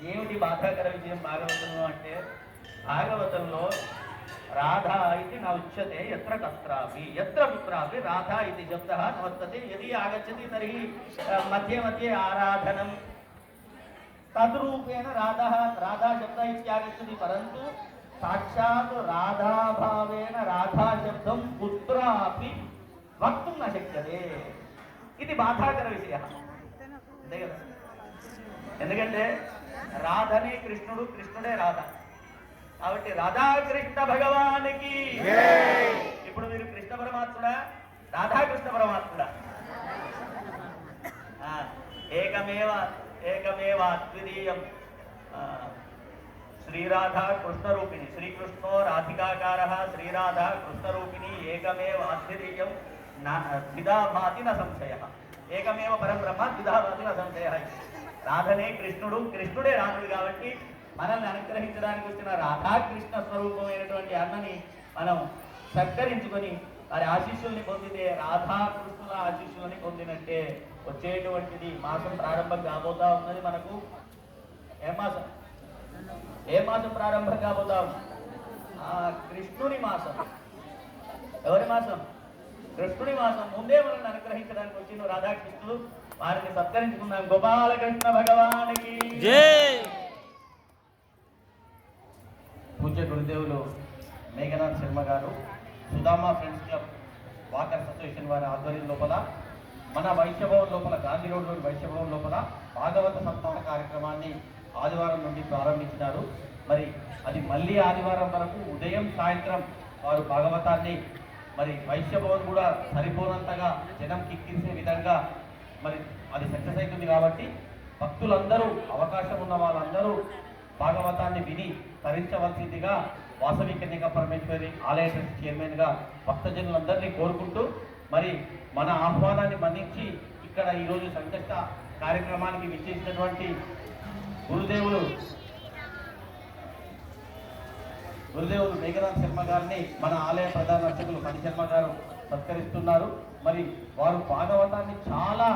ఏమిటి బాధాకర విషయం భాగవతంలో అంటే, భాగవతంలో రాధా ఇది న ఉచ్యతే ఎత్ర తత్రాపి ఎత్ర కుత్రాపి రాధా ఇది శబ్దः न वर्तते यदि आगच्छति तर्हि मध्ये मध्ये आराधनं तद्रूपेण राधा शब्दः इत्यागच्छति, परन्तु साक्षात् राधाभावेन राधा शब्दं कुत्रापि वक्तुं न शक्यते ఇది బాధాకర విషయం. అంతే కదా, ఎందుకంటే రాధనే కృష్ణుడు, కృష్ణుడే రాధ. కాబట్టి రాధాకృష్ణ భగవానికి. ఇప్పుడు మీరు కృష్ణ పరమాత్ముడా, రాధాకృష్ణ పరమాత్ముడా? ఏకమేవ ఏకమేవ అద్వితీయం శ్రీరాధా కృష్ణరూపిణి, శ్రీకృష్ణో రాధికాకారः శ్రీరాధా కృష్ణరూపిణి ఏకమేవ అద్వితీయం ద్విధా భాతి న సంశయः. ఏకమేవ పరబ్రహ్మ ద్విధా భాతి న సంశయः. రాధనే కృష్ణుడు, కృష్ణుడే రాధుడు. కాబట్టి మనల్ని అనుగ్రహించడానికి వచ్చిన రాధాకృష్ణ స్వరూపమైనటువంటి అన్నని మనం సత్కరించుకొని వారి ఆశీస్సుల్ని పొందితే రాధాకృష్ణుల ఆశీస్సులని పొందినట్టే. వచ్చేటువంటిది మాసం ప్రారంభం కాబోతా ఉన్నది. మనకు ఏ మాసం ప్రారంభం కాబోతా ఉంది? కృష్ణుని మాసం. ఎవరి మాసం? కృష్ణుడి మాసం. ముందే మనల్ని అనుగ్రహించడానికి వచ్చిన రాధాకృష్ణుడు, వారిని సత్కరించుకుందాం. గోపాలకృష్ణ భగవానికి జై. పూజ్య గురుదేవులు మేఘనాథ్ శర్మ గారు, Sudhama friends club walker association వారి ఆధ్వర్యం లోపల మన వైశ్యభవన్ లోపల, గాంధీ రోడ్లోని వైశ్యభవన్ లోపల భాగవత సప్తాహ కార్యక్రమాన్ని ఆదివారం నుండి ప్రారంభించినారు. మరి అది మళ్ళీ ఆదివారం వరకు ఉదయం సాయంత్రం వారు భాగవతాన్ని మరి వైశ్యభవన్ కూడా సరిపోనంతగా జనం కిక్కించే విధంగా మరి అది సక్సెస్ అవుతుంది. కాబట్టి భక్తులందరూ, అవకాశం ఉన్న వాళ్ళందరూ భాగవతాన్ని విని తరించవలసిందిగా వాసవి కన్యకా పరమేశ్వరి ఆలయ ట్రస్ట్ చైర్మన్గా భక్తజనులందరినీ కోరుకుంటూ, మరి మన ఆహ్వానాన్ని మన్నించి ఇక్కడ ఈరోజు సంకష్ట కార్యక్రమానికి విచ్చేసినటువంటి గురుదేవులు మేఘనాథ్ శర్మ గారిని మన ఆలయ ప్రధాన అర్చకులు మణి శర్మ గారు సత్కరిస్తున్నారు. మరి వారు భాగవతాన్ని చాలా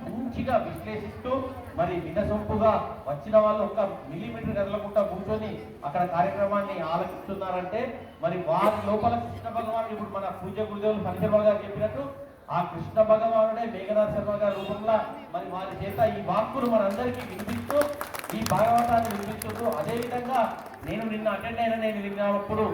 మంచిగా విశ్లేషిస్తూ మరి వినసొంపుగా వచ్చిన వాళ్ళు ఒక మిల్లీమీటర్ కదలకుండా కూర్చొని అక్కడ కార్యక్రమాన్ని ఆలోచిస్తున్నారంటే మరి వారి లోపల కృష్ణ భగవానుడు, ఇప్పుడు మన పూజ్య గురుదేవులు మణి శర్మ గారు చెప్పినట్టు ఆ కృష్ణ భగవానుడే మేఘనాథ్ శర్మ గారి రూపంలో మరి వారి చేత ఈ వాక్కులు మనందరికీ వినిపిస్తూ ఈ భాగవతాన్ని వినిపిస్తుంటూ, అదేవిధంగా నేను నిన్న అటెండ్ అయిన, నేను విన్నప్పుడు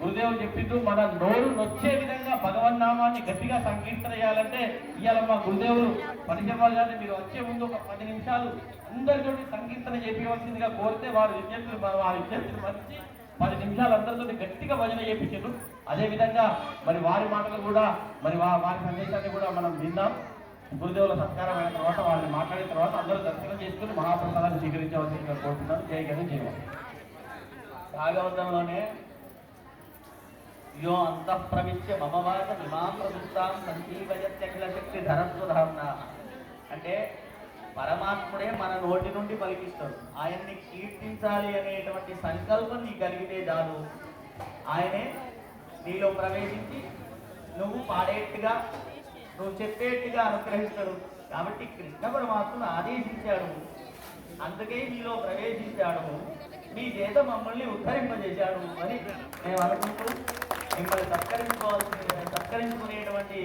గురుదేవులు చెప్పింటూ మన నోరు నొచ్చే విధంగా భగవన్నామాన్ని గట్టిగా సంకీర్తన చేయాలంటే ఇవాళ మా గురుదేవులు మణి శర్మ గారిని మీరు వచ్చే ముందు ఒక 10 నిమిషాలు అందరితో సంకీర్తన చేపించవలసిందిగా కోరితే వారి విజ్ఞప్తులు మంచి 10 నిమిషాలు అందరితో గట్టిగా భజన చేయించారు. అదేవిధంగా మరి వారి మాటలు కూడా మరి వారి సందేశాన్ని కూడా మనం విందాం. గురుదేవుల సత్కారం అయిన తర్వాత వారిని మాట్లాడిన తర్వాత అందరూ దర్శనం చేసుకుని మహాప్రసాదాన్ని స్వీకరించవలసిందిగా కోరుతున్నాను. జై గణి జయ. భాగవతంలోనే యో అంతః ప్రవిశ్య మమ వాచ ఇమాం ప్రవృత్తాం సంజీవయత్యఖిల శక్తి ధరత్వధామ్న అంటే పరమాత్ముడే మన నోటి నుండి పలికిస్తాడు. ఆయన్ని కీర్తించాలి అనేటువంటి సంకల్పం నీకు కలిగితే చాలు, ఆయనే నీలో ప్రవేశించి నువ్వు పాడేట్టుగా, నువ్వు చెప్పేట్టుగా అనుగ్రహిస్తాడు. కాబట్టి కృష్ణ పరమాత్ముడు ఆదేశించాడు, అందుకే నీలో ప్రవేశించాడు, మీ చేత మమ్మల్ని ఉద్ధరింపజేశాడు అని మేము అనుకుంటూ మిమ్మల్ని సత్కరించుకునేటువంటి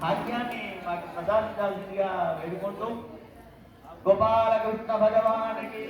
భాగ్యాన్ని మాకు ప్రసాదించాల్సిందిగా వేడుకుంటూ గోపాలకృష్ణ భగవానికి